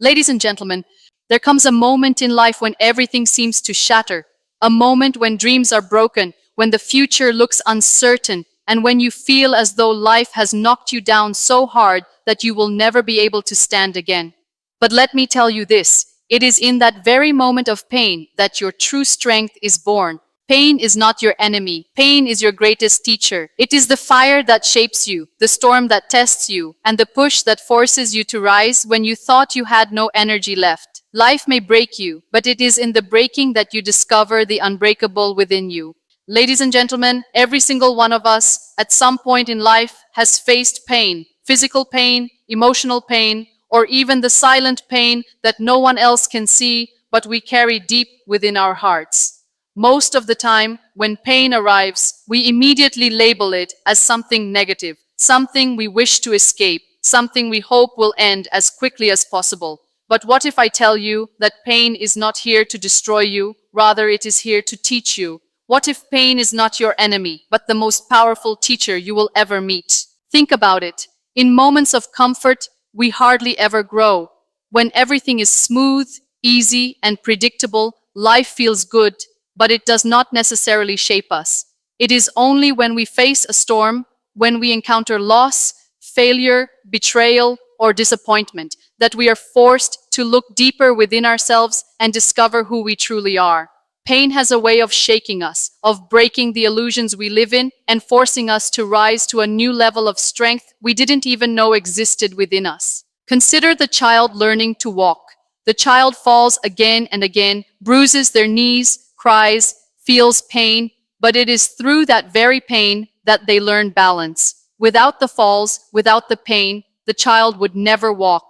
Ladies and gentlemen, there comes a moment in life when everything seems to shatter, a moment when dreams are broken, when the future looks uncertain, and when you feel as though life has knocked you down so hard that you will never be able to stand again. But let me tell you this, it is in that very moment of pain that your true strength is born. Pain is not your enemy. Pain is your greatest teacher. It is the fire that shapes you, the storm that tests you, and the push that forces you to rise when you thought you had no energy left. Life may break you, but it is in the breaking that you discover the unbreakable within you. Ladies and gentlemen, every single one of us at some point in life has faced pain, physical pain, emotional pain, or even the silent pain that no one else can see, but we carry deep within our hearts. Most of the time, when pain arrives, we immediately label it as something negative, something we wish to escape, something we hope will end as quickly as possible. But what if I tell you that pain is not here to destroy you, rather it is here to teach you? What if pain is not your enemy, but the most powerful teacher you will ever meet? Think about it. In moments of comfort, we hardly ever grow. When everything is smooth, easy, and predictable, life feels good, but it does not necessarily shape us. It is only when we face a storm, when we encounter loss, failure, betrayal, or disappointment, that we are forced to look deeper within ourselves and discover who we truly are. Pain has a way of shaking us, of breaking the illusions we live in, and forcing us to rise to a new level of strength we didn't even know existed within us. Consider the child learning to walk. The child falls again and again, bruises their knees, cries, feels pain, but it is through that very pain that they learn balance. Without the falls, without the pain, the child would never walk.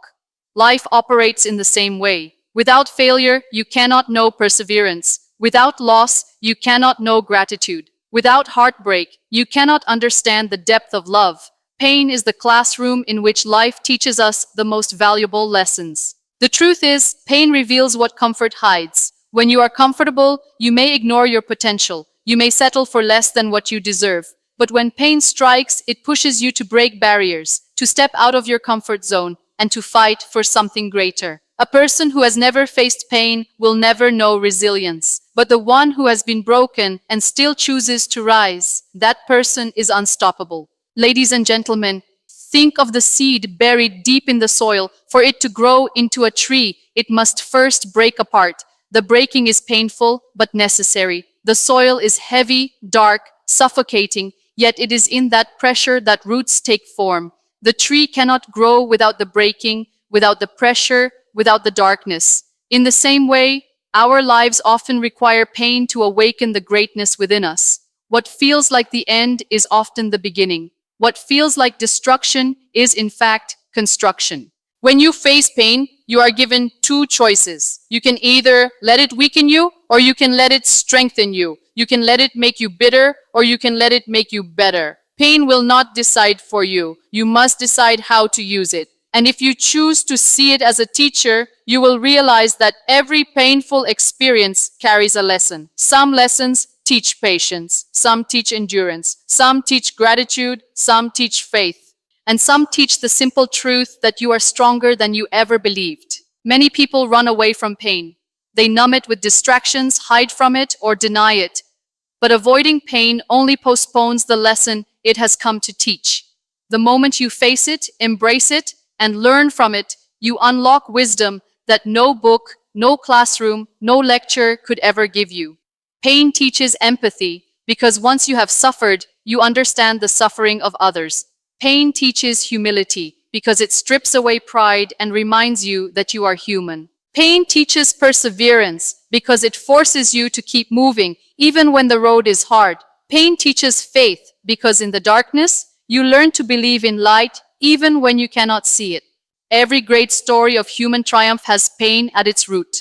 Life operates in the same way. Without failure, you cannot know perseverance. Without loss, you cannot know gratitude. Without heartbreak, you cannot understand the depth of love. Pain is the classroom in which life teaches us the most valuable lessons. The truth is, pain reveals what comfort hides. When you are comfortable, you may ignore your potential. You may settle for less than what you deserve. But when pain strikes, it pushes you to break barriers, to step out of your comfort zone, and to fight for something greater. A person who has never faced pain will never know resilience. But the one who has been broken and still chooses to rise, that person is unstoppable. Ladies and gentlemen, think of the seed buried deep in the soil. For it to grow into a tree, it must first break apart. The breaking is painful, but necessary. The soil is heavy, dark, suffocating, yet it is in that pressure that roots take form. The tree cannot grow without the breaking, without the pressure, without the darkness. In the same way, our lives often require pain to awaken the greatness within us. What feels like the end is often the beginning. What feels like destruction is in fact construction. When you face pain, you are given two choices. You can either let it weaken you, or you can let it strengthen you. You can let it make you bitter, or you can let it make you better. Pain will not decide for you. You must decide how to use it. And if you choose to see it as a teacher, you will realize that every painful experience carries a lesson. Some lessons teach patience, some teach endurance, some teach gratitude, some teach faith. And some teach the simple truth that you are stronger than you ever believed. Many people run away from pain. They numb it with distractions, hide from it, or deny it. But avoiding pain only postpones the lesson it has come to teach. The moment you face it, embrace it, and learn from it, you unlock wisdom that no book, no classroom, no lecture could ever give you. Pain teaches empathy, because once you have suffered, you understand the suffering of others. Pain teaches humility, because it strips away pride and reminds you that you are human. Pain teaches perseverance, because it forces you to keep moving, even when the road is hard. Pain teaches faith, because in the darkness, you learn to believe in light, even when you cannot see it. Every great story of human triumph has pain at its root.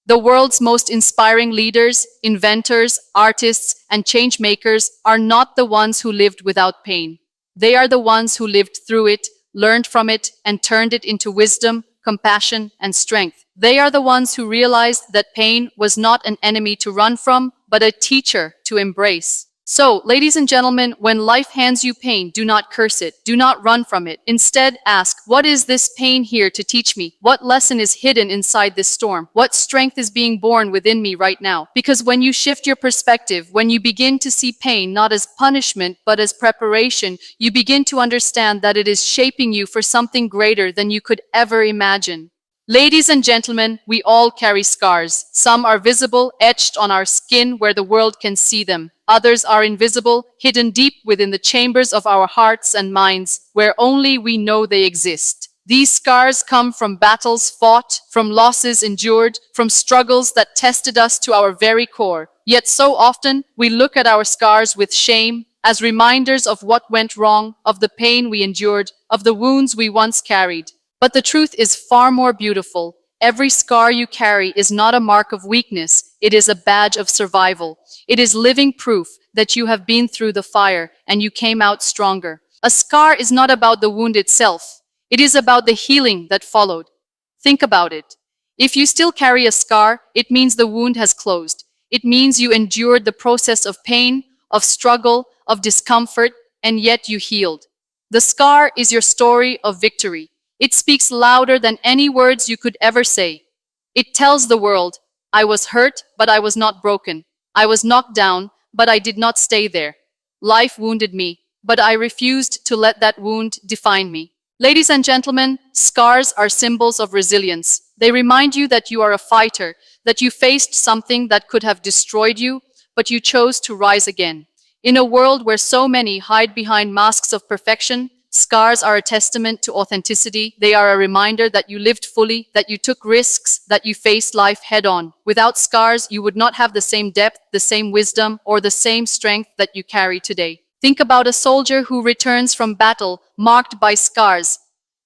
The world's most inspiring leaders, inventors, artists, and change makers are not the ones who lived without pain. They are the ones who lived through it, learned from it, and turned it into wisdom, compassion, and strength. They are the ones who realized that pain was not an enemy to run from, but a teacher to embrace. So, ladies and gentlemen, when life hands you pain, do not curse it. Do not run from it. Instead, ask, what is this pain here to teach me? What lesson is hidden inside this storm? What strength is being born within me right now? Because when you shift your perspective, when you begin to see pain not as punishment, but as preparation, you begin to understand that it is shaping you for something greater than you could ever imagine. Ladies and gentlemen, we all carry scars. Some are visible, etched on our skin where the world can see them. Others are invisible, hidden deep within the chambers of our hearts and minds, where only we know they exist. These scars come from battles fought, from losses endured, from struggles that tested us to our very core. Yet so often, we look at our scars with shame, as reminders of what went wrong, of the pain we endured, of the wounds we once carried. But the truth is far more beautiful. Every scar you carry is not a mark of weakness, it is a badge of survival. It is living proof that you have been through the fire and you came out stronger. A scar is not about the wound itself, it is about the healing that followed. Think about it. If you still carry a scar, it means the wound has closed. It means you endured the process of pain, of struggle, of discomfort, and yet you healed. The scar is your story of victory. It speaks louder than any words you could ever say. It tells the world, I was hurt, but I was not broken. I was knocked down, but I did not stay there. Life wounded me, but I refused to let that wound define me. Ladies and gentlemen, scars are symbols of resilience. They remind you that you are a fighter, that you faced something that could have destroyed you, but you chose to rise again. In a world where so many hide behind masks of perfection, scars are a testament to authenticity. They are a reminder that you lived fully, that you took risks, that you faced life head-on. Without scars, you would not have the same depth, the same wisdom, or the same strength that you carry today. Think about a soldier who returns from battle marked by scars.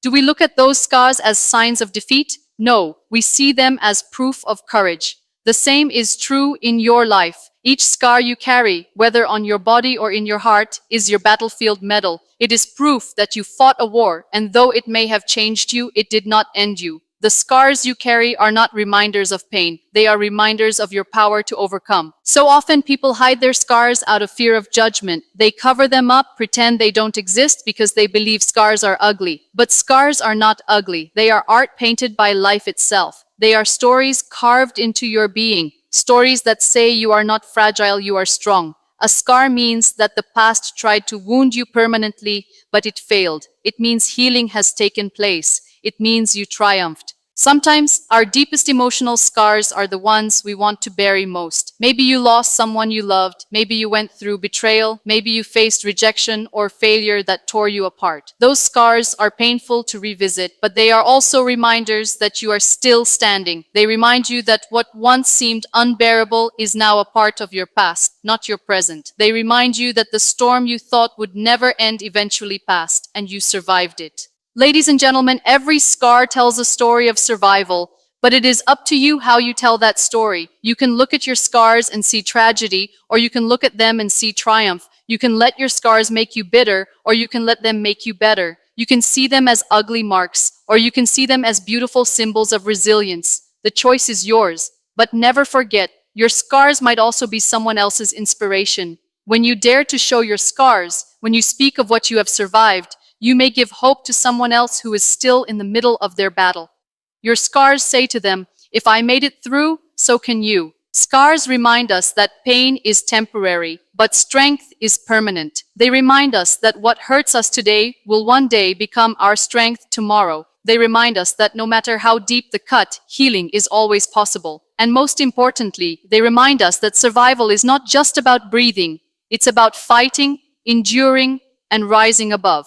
Do we look at those scars as signs of defeat? No, we see them as proof of courage. The same is true in your life. Each scar you carry, whether on your body or in your heart, is your battlefield medal. It is proof that you fought a war, and though it may have changed you, it did not end you. The scars you carry are not reminders of pain. They are reminders of your power to overcome. So often people hide their scars out of fear of judgment. They cover them up, pretend they don't exist because they believe scars are ugly. But scars are not ugly. They are art painted by life itself. They are stories carved into your being. Stories that say you are not fragile, you are strong. A scar means that the past tried to wound you permanently, but it failed. It means healing has taken place. It means you triumphed. Sometimes our deepest emotional scars are the ones we want to bury most. Maybe you lost someone you loved. Maybe you went through betrayal. Maybe you faced rejection or failure that tore you apart. Those scars are painful to revisit, but they are also reminders that you are still standing. They remind you that what once seemed unbearable is now a part of your past, not your present. They remind you that the storm you thought would never end eventually passed, and you survived it. Ladies and gentlemen, every scar tells a story of survival, but it is up to you how you tell that story. You can look at your scars and see tragedy, or you can look at them and see triumph. You can let your scars make you bitter, or you can let them make you better. You can see them as ugly marks, or you can see them as beautiful symbols of resilience. The choice is yours. But never forget, your scars might also be someone else's inspiration. When you dare to show your scars, when you speak of what you have survived, you may give hope to someone else who is still in the middle of their battle. Your scars say to them, if I made it through, so can you. Scars remind us that pain is temporary, but strength is permanent. They remind us that what hurts us today will one day become our strength tomorrow. They remind us that no matter how deep the cut, healing is always possible. And most importantly, they remind us that survival is not just about breathing. It's about fighting, enduring, and rising above.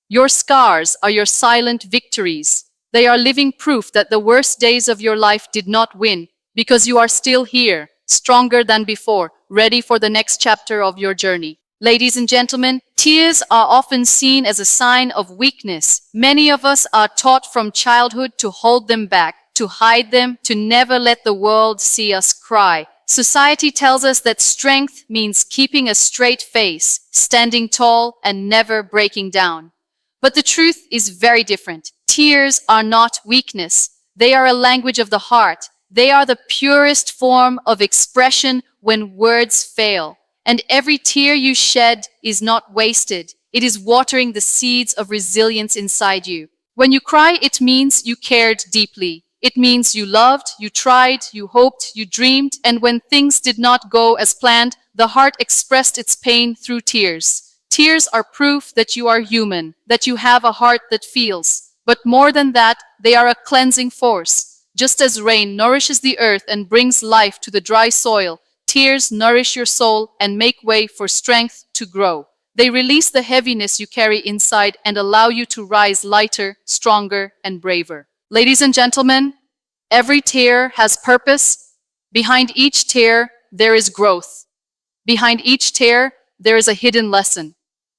Your scars are your silent victories. They are living proof that the worst days of your life did not win, because you are still here, stronger than before, ready for the next chapter of your journey. Ladies and gentlemen, tears are often seen as a sign of weakness. Many of us are taught from childhood to hold them back, to hide them, to never let the world see us cry. Society tells us that strength means keeping a straight face, standing tall, and never breaking down. But the truth is very different. Tears are not weakness. They are a language of the heart. They are the purest form of expression when words fail. And every tear you shed is not wasted. It is watering the seeds of resilience inside you. When you cry, it means you cared deeply. It means you loved, you tried, you hoped, you dreamed, and when things did not go as planned, the heart expressed its pain through tears. Tears are proof that you are human, that you have a heart that feels. But more than that, they are a cleansing force. Just as rain nourishes the earth and brings life to the dry soil, tears nourish your soul and make way for strength to grow. They release the heaviness you carry inside and allow you to rise lighter, stronger, and braver. Ladies and gentlemen, every tear has purpose. Behind each tear, there is growth. Behind each tear, there is a hidden lesson.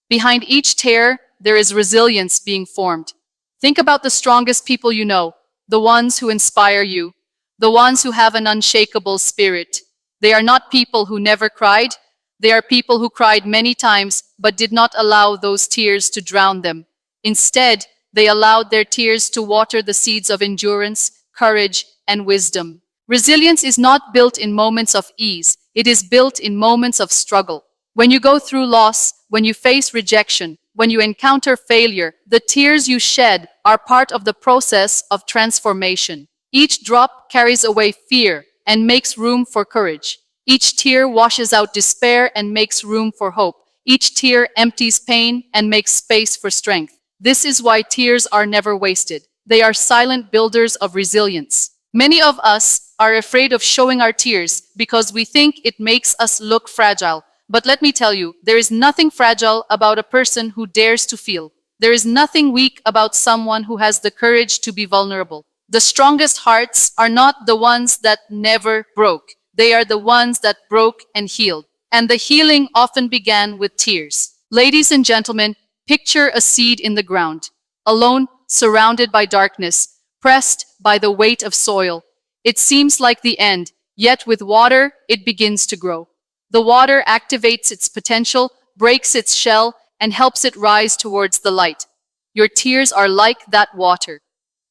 Behind each tear, there is resilience being formed. Think about the strongest people you know, the ones who inspire you, the ones who have an unshakable spirit. They are not people who never cried. They are people who cried many times but did not allow those tears to drown them. Instead, they allowed their tears to water the seeds of endurance, courage, and wisdom. Resilience is not built in moments of ease. It is built in moments of struggle. When you go through loss, when you face rejection, when you encounter failure, the tears you shed are part of the process of transformation. Each drop carries away fear and makes room for courage. Each tear washes out despair and makes room for hope. Each tear empties pain and makes space for strength. This is why tears are never wasted. They are silent builders of resilience. Many of us are afraid of showing our tears because we think it makes us look fragile. But let me tell you, there is nothing fragile about a person who dares to feel. There is nothing weak about someone who has the courage to be vulnerable. The strongest hearts are not the ones that never broke. They are the ones that broke and healed. And the healing often began with tears. Ladies and gentlemen, picture a seed in the ground, alone, surrounded by darkness, pressed by the weight of soil. It seems like the end, yet with water, it begins to grow. The water activates its potential, breaks its shell, and helps it rise towards the light. Your tears are like that water.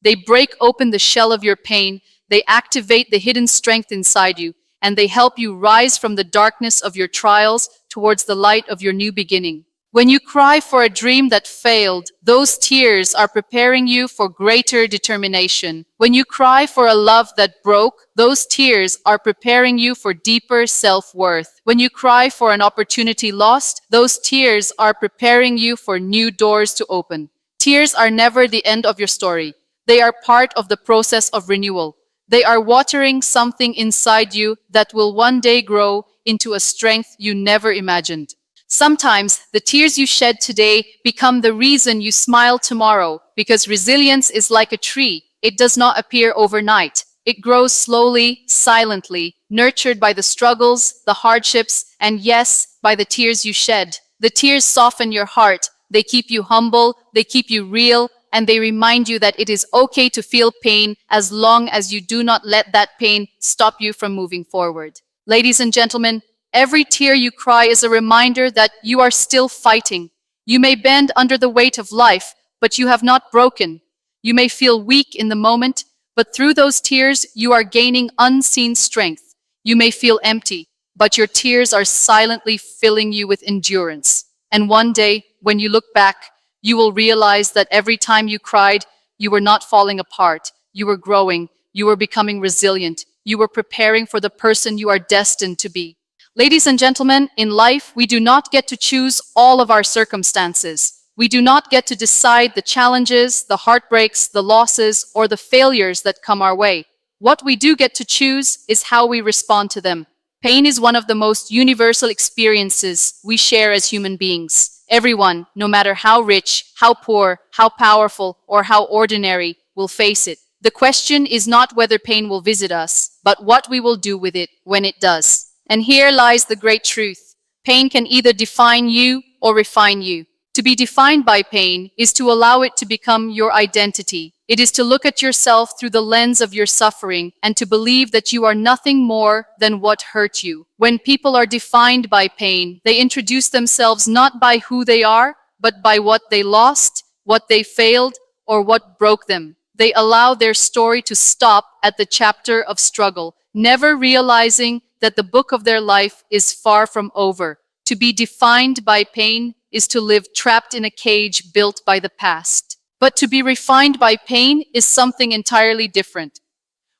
They break open the shell of your pain, they activate the hidden strength inside you, and they help you rise from the darkness of your trials towards the light of your new beginning. When you cry for a dream that failed, those tears are preparing you for greater determination. When you cry for a love that broke, those tears are preparing you for deeper self-worth. When you cry for an opportunity lost, those tears are preparing you for new doors to open. Tears are never the end of your story. They are part of the process of renewal. They are watering something inside you that will one day grow into a strength you never imagined. Sometimes the tears you shed today become the reason you smile tomorrow, because resilience is like a tree. It does not appear overnight. It grows slowly, silently, nurtured by the struggles, the hardships, and yes, by the tears you shed. The tears soften your heart. They keep you humble, they keep you real, and they remind you that it is okay to feel pain as long as you do not let that pain stop you from moving forward. Ladies and gentlemen, every tear you cry is a reminder that you are still fighting. You may bend under the weight of life, but you have not broken. You may feel weak in the moment, but through those tears, you are gaining unseen strength. You may feel empty, but your tears are silently filling you with endurance. And one day, when you look back, you will realize that every time you cried, you were not falling apart. You were growing. You were becoming resilient. You were preparing for the person you are destined to be. Ladies and gentlemen, in life, we do not get to choose all of our circumstances. We do not get to decide the challenges, the heartbreaks, the losses, or the failures that come our way. What we do get to choose is how we respond to them. Pain is one of the most universal experiences we share as human beings. Everyone, no matter how rich, how poor, how powerful, or how ordinary, will face it. The question is not whether pain will visit us, but what we will do with it when it does. And here lies the great truth. Pain can either define you or refine you. To be defined by pain is to allow it to become your identity. It is to look at yourself through the lens of your suffering and to believe that you are nothing more than what hurt you. When people are defined by pain, they introduce themselves not by who they are, but by what they lost, what they failed, or what broke them. They allow their story to stop at the chapter of struggle, never realizing that the book of their life is far from over. To be defined by pain is to live trapped in a cage built by the past. But to be refined by pain is something entirely different.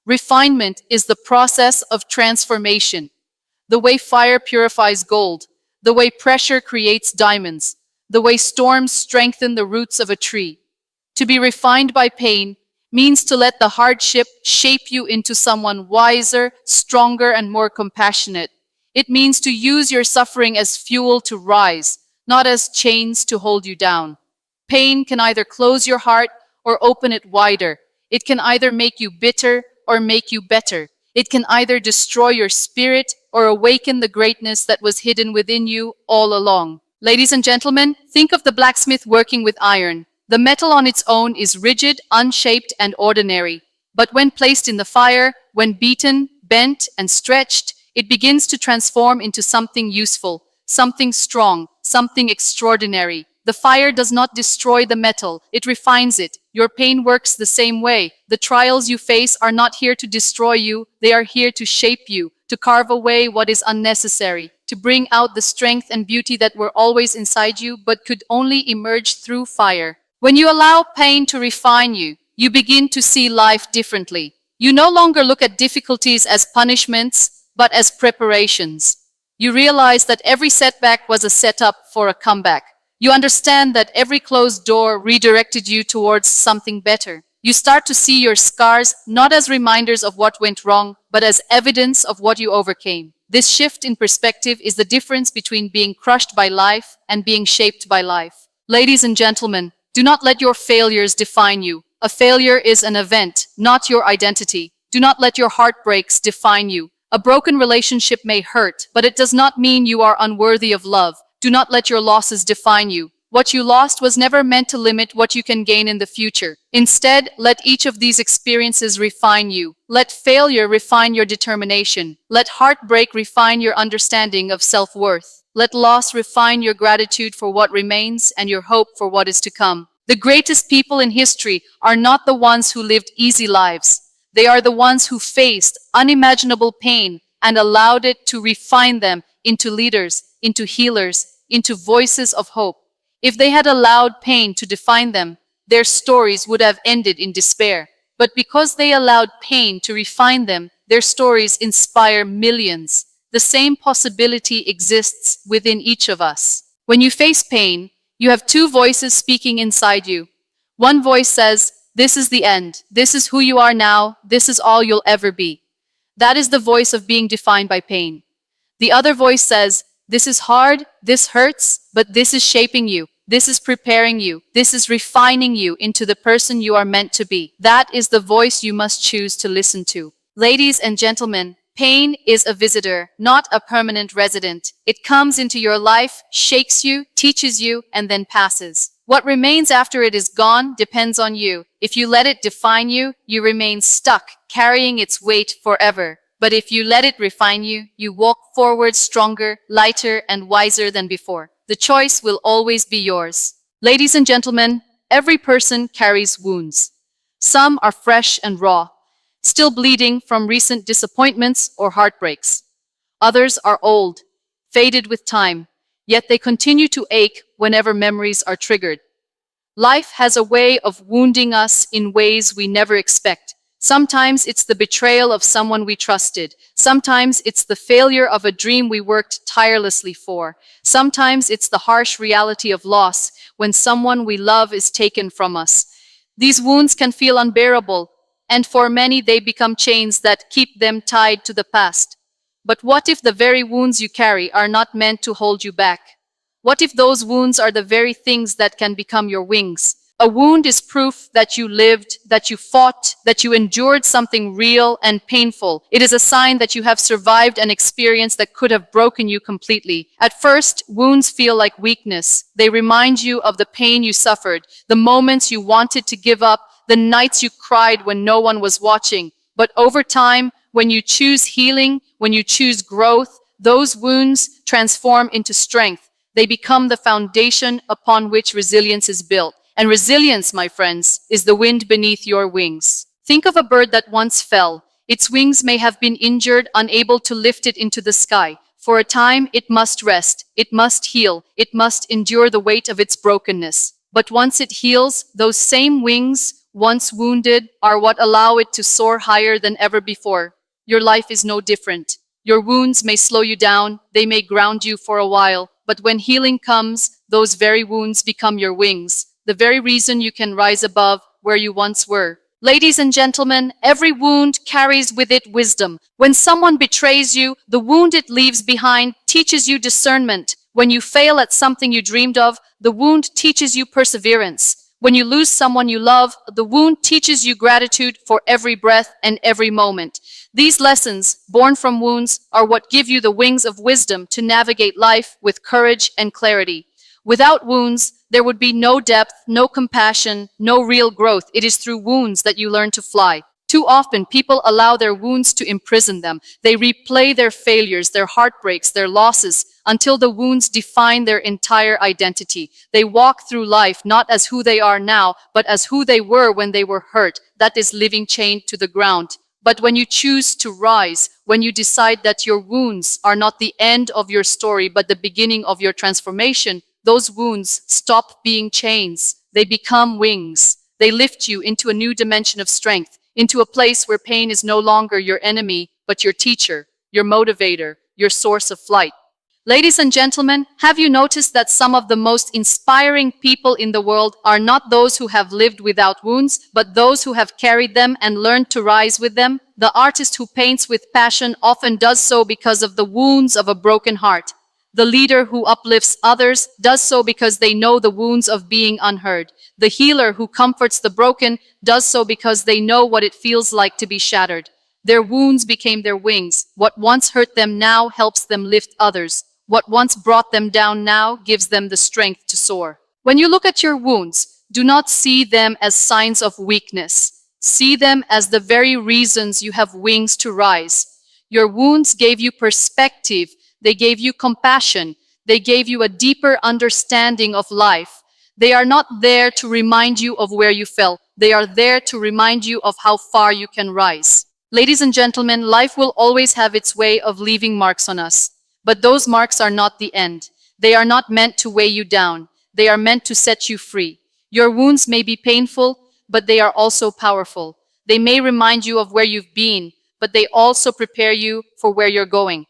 Refinement is the process of transformation. The way fire purifies gold, the way pressure creates diamonds, the way storms strengthen the roots of a tree. To be refined by pain means to let the hardship shape you into someone wiser, stronger, and more compassionate. It means to use your suffering as fuel to rise, not as chains to hold you down. Pain can either close your heart or open it wider. It can either make you bitter or make you better. It can either destroy your spirit or awaken the greatness that was hidden within you all along. Ladies and gentlemen, think of the blacksmith working with iron. The metal on its own is rigid, unshaped, and ordinary. But when placed in the fire, when beaten, bent, and stretched, it begins to transform into something useful, something strong, something extraordinary. The fire does not destroy the metal, it refines it. Your pain works the same way. The trials you face are not here to destroy you, they are here to shape you, to carve away what is unnecessary, to bring out the strength and beauty that were always inside you but could only emerge through fire. When you allow pain to refine you, you begin to see life differently. You no longer look at difficulties as punishments, but as preparations. You realize that every setback was a setup for a comeback. You understand that every closed door redirected you towards something better. You start to see your scars not as reminders of what went wrong, but as evidence of what you overcame. This shift in perspective is the difference between being crushed by life and being shaped by life. Ladies and gentlemen, do not let your failures define you. A failure is an event, not your identity. Do not let your heartbreaks define you. A broken relationship may hurt, but it does not mean you are unworthy of love. Do not let your losses define you. What you lost was never meant to limit what you can gain in the future. Instead, let each of these experiences refine you. Let failure refine your determination. Let heartbreak refine your understanding of self-worth. Let loss refine your gratitude for what remains and your hope for what is to come. The greatest people in history are not the ones who lived easy lives. They are the ones who faced unimaginable pain and allowed it to refine them into leaders, into healers, into voices of hope. If they had allowed pain to define them, their stories would have ended in despair. But because they allowed pain to refine them, their stories inspire millions. The same possibility exists within each of us. When you face pain, you have two voices speaking inside you. One voice says, "This is the end. This is who you are now. This is all you'll ever be." That is the voice of being defined by pain. The other voice says, "This is hard, this hurts, but this is shaping you. This is preparing you. This is refining you into the person you are meant to be." That is the voice you must choose to listen to. Ladies and gentlemen, pain is a visitor, not a permanent resident. It comes into your life, shakes you, teaches you, and then passes. What remains after it is gone depends on you. If you let it define you, you remain stuck, carrying its weight forever. But if you let it refine you, you walk forward stronger, lighter, and wiser than before. The choice will always be yours. Ladies and gentlemen, every person carries wounds. Some are fresh and raw, still bleeding from recent disappointments or heartbreaks. Others are old, faded with time, yet they continue to ache whenever memories are triggered. Life has a way of wounding us in ways we never expect. Sometimes it's the betrayal of someone we trusted. Sometimes it's the failure of a dream we worked tirelessly for. Sometimes it's the harsh reality of loss when someone we love is taken from us. These wounds can feel unbearable, and for many they become chains that keep them tied to the past. But what if the very wounds you carry are not meant to hold you back? What if those wounds are the very things that can become your wings? A wound is proof that you lived, that you fought, that you endured something real and painful. It is a sign that you have survived an experience that could have broken you completely. At first, wounds feel like weakness. They remind you of the pain you suffered, the moments you wanted to give up, the nights you cried when no one was watching. But over time, when you choose healing, when you choose growth, those wounds transform into strength. They become the foundation upon which resilience is built. And resilience, my friends, is the wind beneath your wings. Think of a bird that once fell. Its wings may have been injured, unable to lift it into the sky. For a time, it must rest, it must heal, it must endure the weight of its brokenness. But once it heals, those same wings, once wounded, are what allow it to soar higher than ever before. Your life is no different. Your wounds may slow you down, they may ground you for a while, but when healing comes, those very wounds become your wings, the very reason you can rise above where you once were. Ladies and gentlemen, every wound carries with it wisdom. When someone betrays you, the wound it leaves behind teaches you discernment. When you fail at something you dreamed of, the wound teaches you perseverance. When you lose someone you love, the wound teaches you gratitude for every breath and every moment. These lessons, born from wounds, are what give you the wings of wisdom to navigate life with courage and clarity. Without wounds, there would be no depth, no compassion, no real growth. It is through wounds that you learn to fly. Too often, people allow their wounds to imprison them. They replay their failures, their heartbreaks, their losses, until the wounds define their entire identity. They walk through life not as who they are now, but as who they were when they were hurt. That is living chained to the ground. But when you choose to rise, when you decide that your wounds are not the end of your story, but the beginning of your transformation, those wounds stop being chains. They become wings. They lift you into a new dimension of strength, into a place where pain is no longer your enemy, but your teacher, your motivator, your source of flight. Ladies and gentlemen, have you noticed that some of the most inspiring people in the world are not those who have lived without wounds, but those who have carried them and learned to rise with them? The artist who paints with passion often does so because of the wounds of a broken heart. The leader who uplifts others does so because they know the wounds of being unheard. The healer who comforts the broken does so because they know what it feels like to be shattered. Their wounds became their wings. What once hurt them now helps them lift others. What once brought them down now gives them the strength to soar. When you look at your wounds, do not see them as signs of weakness. See them as the very reasons you have wings to rise. Your wounds gave you perspective. They gave you compassion. They gave you a deeper understanding of life. They are not there to remind you of where you fell. They are there to remind you of how far you can rise. Ladies and gentlemen, life will always have its way of leaving marks on us. But those marks are not the end. They are not meant to weigh you down. They are meant to set you free. Your wounds may be painful, but they are also powerful. They may remind you of where you've been, but they also prepare you for where you're going.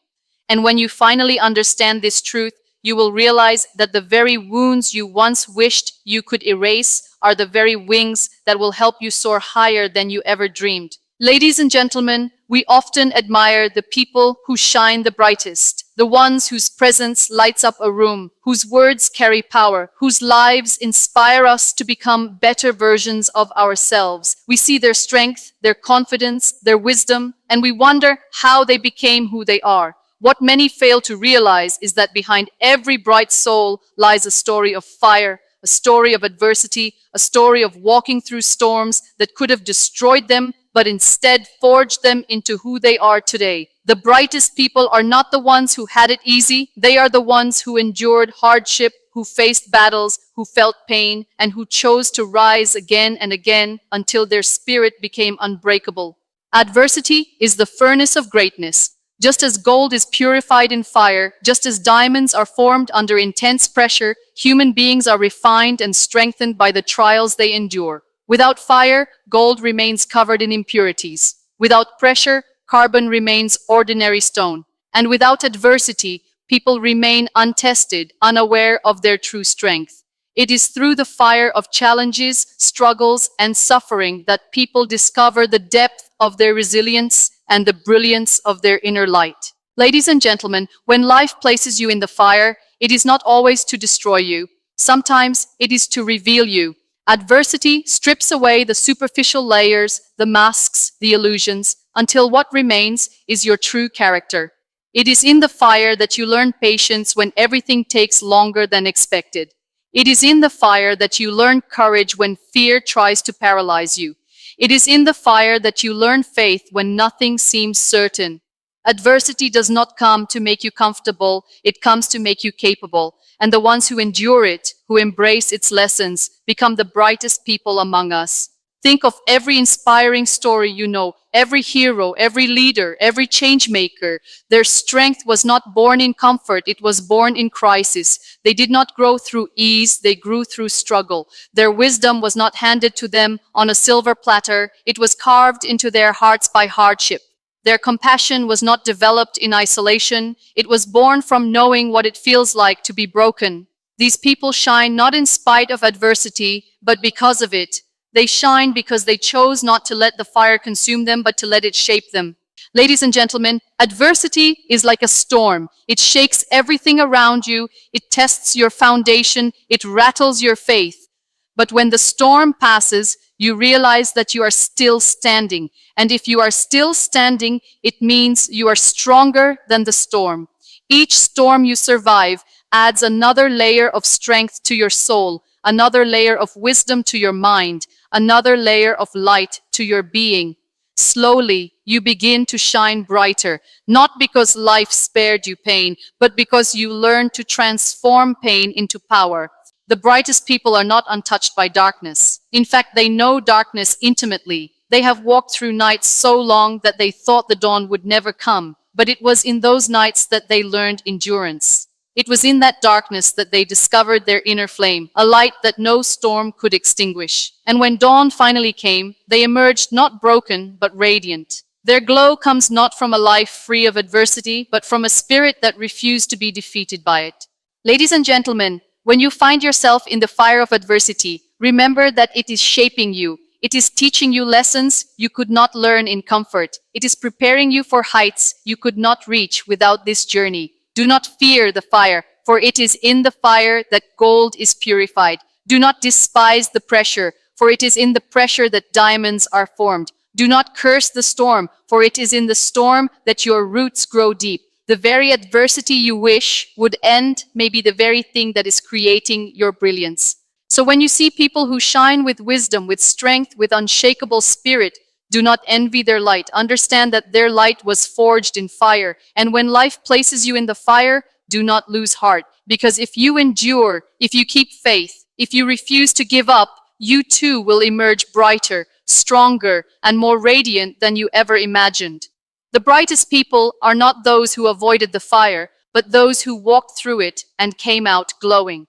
And when you finally understand this truth, you will realize that the very wounds you once wished you could erase are the very wings that will help you soar higher than you ever dreamed. Ladies and gentlemen, we often admire the people who shine the brightest, the ones whose presence lights up a room, whose words carry power, whose lives inspire us to become better versions of ourselves. We see their strength, their confidence, their wisdom, and we wonder how they became who they are. What many fail to realize is that behind every bright soul lies a story of fire, a story of adversity, a story of walking through storms that could have destroyed them, but instead forged them into who they are today. The brightest people are not the ones who had it easy. They are the ones who endured hardship, who faced battles, who felt pain, and who chose to rise again and again until their spirit became unbreakable. Adversity is the furnace of greatness. Just as gold is purified in fire, just as diamonds are formed under intense pressure, human beings are refined and strengthened by the trials they endure. Without fire, gold remains covered in impurities. Without pressure, carbon remains ordinary stone. And without adversity, people remain untested, unaware of their true strength. It is through the fire of challenges, struggles, and suffering that people discover the depth of their resilience and the brilliance of their inner light. Ladies and gentlemen, when life places you in the fire, it is not always to destroy you. Sometimes it is to reveal you. Adversity strips away the superficial layers, the masks, the illusions, until what remains is your true character. It is in the fire that you learn patience when everything takes longer than expected. It is in the fire that you learn courage when fear tries to paralyze you. It is in the fire that you learn faith when nothing seems certain. Adversity does not come to make you comfortable, it comes to make you capable. And the ones who endure it, who embrace its lessons, become the brightest people among us. Think of every inspiring story you know, every hero, every leader, every change maker. Their strength was not born in comfort, it was born in crisis. They did not grow through ease, they grew through struggle. Their wisdom was not handed to them on a silver platter, it was carved into their hearts by hardship. Their compassion was not developed in isolation, it was born from knowing what it feels like to be broken. These people shine not in spite of adversity, but because of it. They shine because they chose not to let the fire consume them, but to let it shape them. Ladies and gentlemen, adversity is like a storm. It shakes everything around you, it tests your foundation, it rattles your faith. But when the storm passes, you realize that you are still standing. And if you are still standing, it means you are stronger than the storm. Each storm you survive adds another layer of strength to your soul, another layer of wisdom to your mind, another layer of light to your being. Slowly, you begin to shine brighter, not because life spared you pain, but because you learned to transform pain into power. The brightest people are not untouched by darkness. In fact, they know darkness intimately. They have walked through nights so long that they thought the dawn would never come. But it was in those nights that they learned endurance. It was in that darkness that they discovered their inner flame, a light that no storm could extinguish. And when dawn finally came, they emerged not broken, but radiant. Their glow comes not from a life free of adversity, but from a spirit that refused to be defeated by it. Ladies and gentlemen, when you find yourself in the fire of adversity, remember that it is shaping you. It is teaching you lessons you could not learn in comfort. It is preparing you for heights you could not reach without this journey. Do not fear the fire, for it is in the fire that gold is purified. Do not despise the pressure, for it is in the pressure that diamonds are formed. Do not curse the storm, for it is in the storm that your roots grow deep. The very adversity you wish would end may be the very thing that is creating your brilliance. So when you see people who shine with wisdom, with strength, with unshakable spirit, do not envy their light. Understand that their light was forged in fire. And when life places you in the fire, do not lose heart. Because if you endure, if you keep faith, if you refuse to give up, you too will emerge brighter, stronger, and more radiant than you ever imagined. The brightest people are not those who avoided the fire, but those who walked through it and came out glowing.